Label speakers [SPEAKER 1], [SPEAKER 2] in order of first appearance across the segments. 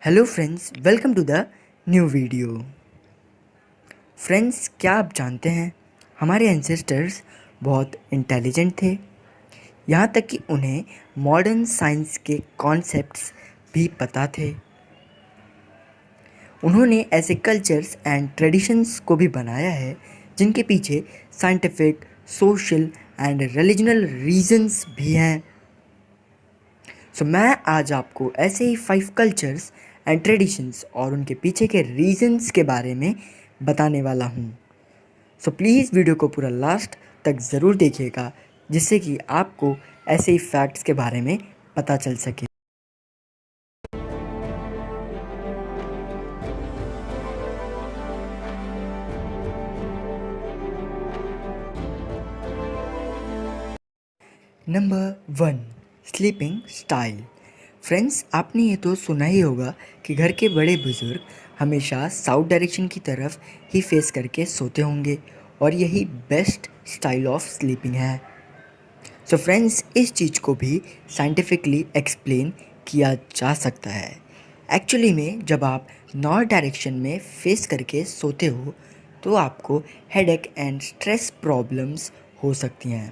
[SPEAKER 1] Hello friends, welcome to the new video. Friends, क्या आप जानते हैं हमारे एंसेस्टर्स बहुत इंटेलिजेंट थे। यहाँ तक कि उन्हें मॉडर्न साइंस के कॉन्सेप्ट्स भी पता थे। उन्होंने ऐसे कल्चर्स एंड ट्रेडिशंस को भी बनाया है जिनके पीछे साइंटिफिक, सोशल एंड रिलीजनल रीजंस भी हैं। मैं आज आपको ऐसे ही 5 कल्चर्स एंड ट्रेडिशंस और उनके पीछे के रीजंस के बारे में बताने वाला हूँ। प्लीज़ वीडियो को पूरा लास्ट तक ज़रूर देखिएगा, जिससे कि आपको ऐसे ही फैक्ट्स के बारे में पता चल सके। Number 1, sleeping style. फ्रेंड्स, आपने ये तो सुना ही होगा कि घर के बड़े बुज़ुर्ग हमेशा साउथ डायरेक्शन की तरफ ही फेस करके सोते होंगे और यही बेस्ट स्टाइल ऑफ स्लीपिंग है। फ्रेंड्स, इस चीज़ को भी साइंटिफिकली एक्सप्लेन किया जा सकता है। एक्चुअली में जब आप नॉर्थ डायरेक्शन में फेस करके सोते हो तो आपको हेडेक एंड स्ट्रेस प्रॉब्लम्स हो सकती हैं।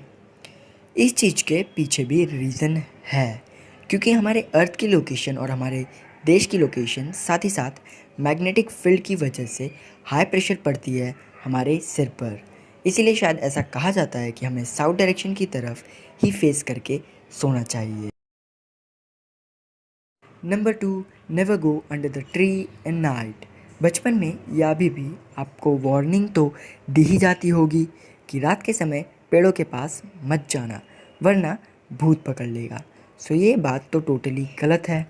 [SPEAKER 1] इस चीज़ के पीछे भी रीज़न है, क्योंकि हमारे अर्थ की लोकेशन और हमारे देश की लोकेशन साथ ही साथ मैग्नेटिक फील्ड की वजह से हाई प्रेशर पड़ती है हमारे सिर पर। इसीलिए शायद ऐसा कहा जाता है कि हमें साउथ डायरेक्शन की तरफ ही फेस करके सोना चाहिए। Number 2, never go under the tree in night. बचपन में या अभी भी आपको वार्निंग तो दी ही जाती होगी कि रात के समय पेड़ों के पास मत जाना, वरना भूत पकड़ लेगा। ये बात तो टोटली गलत है।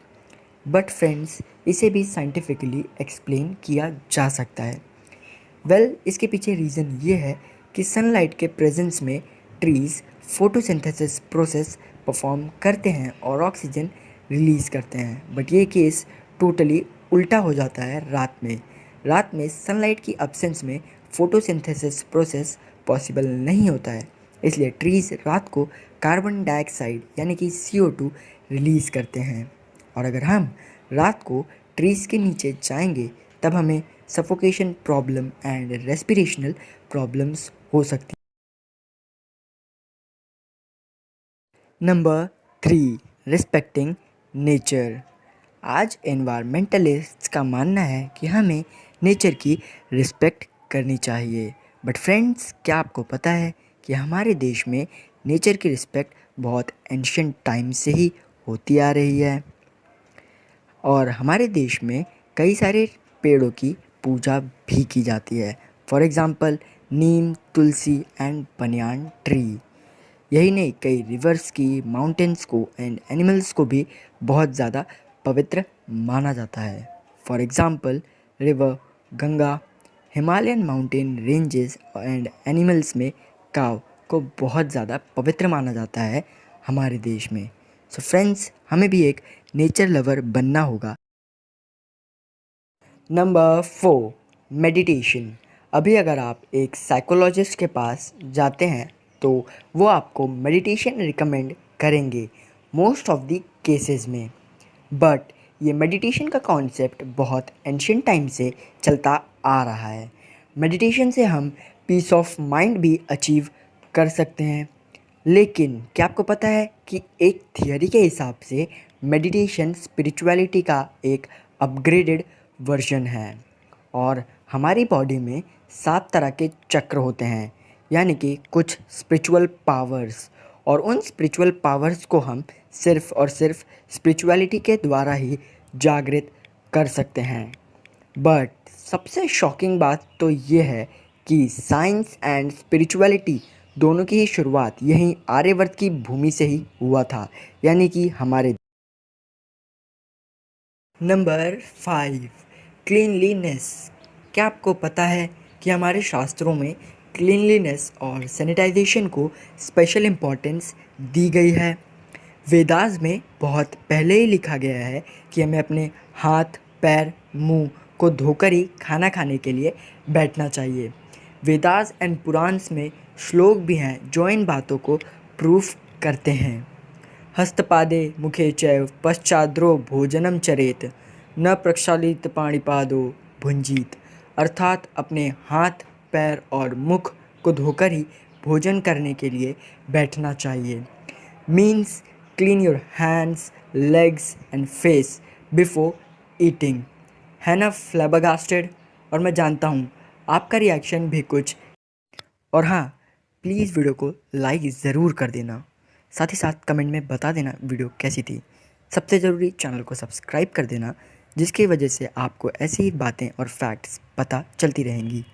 [SPEAKER 1] बट फ्रेंड्स, इसे भी साइंटिफिकली एक्सप्लेन किया जा सकता है। इसके पीछे रीज़न ये है कि सनलाइट के प्रेजेंस में ट्रीज़ फोटोसिंथेसिस प्रोसेस परफॉर्म करते हैं और ऑक्सीजन रिलीज़ करते हैं। बट ये केस टोटली उल्टा हो जाता है रात में। रात में सनलाइट की अब्सेंस में फोटोसिंथेसिस प्रोसेस पॉसिबल नहीं होता है, इसलिए ट्रीज़ रात को कार्बन डाइऑक्साइड यानी कि CO2 रिलीज़ करते हैं। और अगर हम रात को ट्रीज़ के नीचे जाएंगे तब हमें सफोकेशन प्रॉब्लम एंड रेस्पिरेशनल प्रॉब्लम्स हो सकती। Number 3, respecting nature. आज एनवायरमेंटलिस्ट्स का मानना है कि हमें नेचर की रिस्पेक्ट करनी चाहिए। बट फ्रेंड्स, क्या आपको पता है कि हमारे देश में नेचर की रिस्पेक्ट बहुत एंशिएंट टाइम से ही होती आ रही है और हमारे देश में कई सारे पेड़ों की पूजा भी की जाती है। For example Neem, Tulsi and banyan tree. यही नहीं, कई रिवर्स की, माउंटेन्स को एंड एनिमल्स को भी बहुत ज़्यादा पवित्र माना जाता है। For example river Ganga, Himalayan mountain ranges and animals में काव को बहुत ज़्यादा पवित्र माना जाता है हमारे देश में। फ्रेंड्स, हमें भी एक नेचर लवर बनना होगा। Number 4, meditation. अभी अगर आप एक साइकोलॉजिस्ट के पास जाते हैं तो वो आपको मेडिटेशन रिकमेंड करेंगे मोस्ट ऑफ द केसेस में। बट ये मेडिटेशन का कॉन्सेप्ट बहुत एंशिएंट टाइम से चलता आ रहा है। मेडिटेशन से हम पीस ऑफ माइंड भी अचीव कर सकते हैं। लेकिन क्या आपको पता है कि एक थियरी के हिसाब से मेडिटेशन स्पिरिचुअलिटी का एक अपग्रेडेड वर्जन है और हमारी बॉडी में 7 तरह के चक्र होते हैं, यानी कि कुछ स्पिरिचुअल पावर्स, और उन स्पिरिचुअल पावर्स को हम सिर्फ और सिर्फ स्पिरिचुअलिटी के द्वारा ही जागृत कर सकते हैं। बट सबसे शॉकिंग बात तो ये है कि साइंस एंड स्पिरिचुअलिटी दोनों की ही शुरुआत यहीं आर्यवर्त की भूमि से ही हुआ था, यानी कि हमारे। Number 5, cleanliness. क्या आपको पता है कि हमारे शास्त्रों में क्लीनलीनेस और सैनिटाइजेशन को स्पेशल इम्पोर्टेंस दी गई है। वेदास में बहुत पहले ही लिखा गया है कि हमें अपने हाथ, पैर, मुंह को धोकर ही खाना खाने के लिए बैठना चाहिए। वेदास एंड पुराण्स में श्लोक भी हैं जो इन बातों को प्रूफ करते हैं। हस्तपादे मुखे चैव पश्चाद्रो भोजनम चरेत, न प्रक्षालित पाणिपादो भुंजीत, अर्थात अपने हाथ पैर और मुख को धोकर ही भोजन करने के लिए बैठना चाहिए। Means clean your hands, legs and face before eating. है ना फ्लैबरगास्टेड? और मैं जानता हूँ आपका रिएक्शन भी कुछ। और हाँ, प्लीज़ वीडियो को लाइक ज़रूर कर देना, साथ ही साथ कमेंट में बता देना वीडियो कैसी थी। सबसे ज़रूरी चैनल को सब्सक्राइब कर देना, जिसकी वजह से आपको ऐसी ही बातें और फैक्ट्स पता चलती रहेंगी।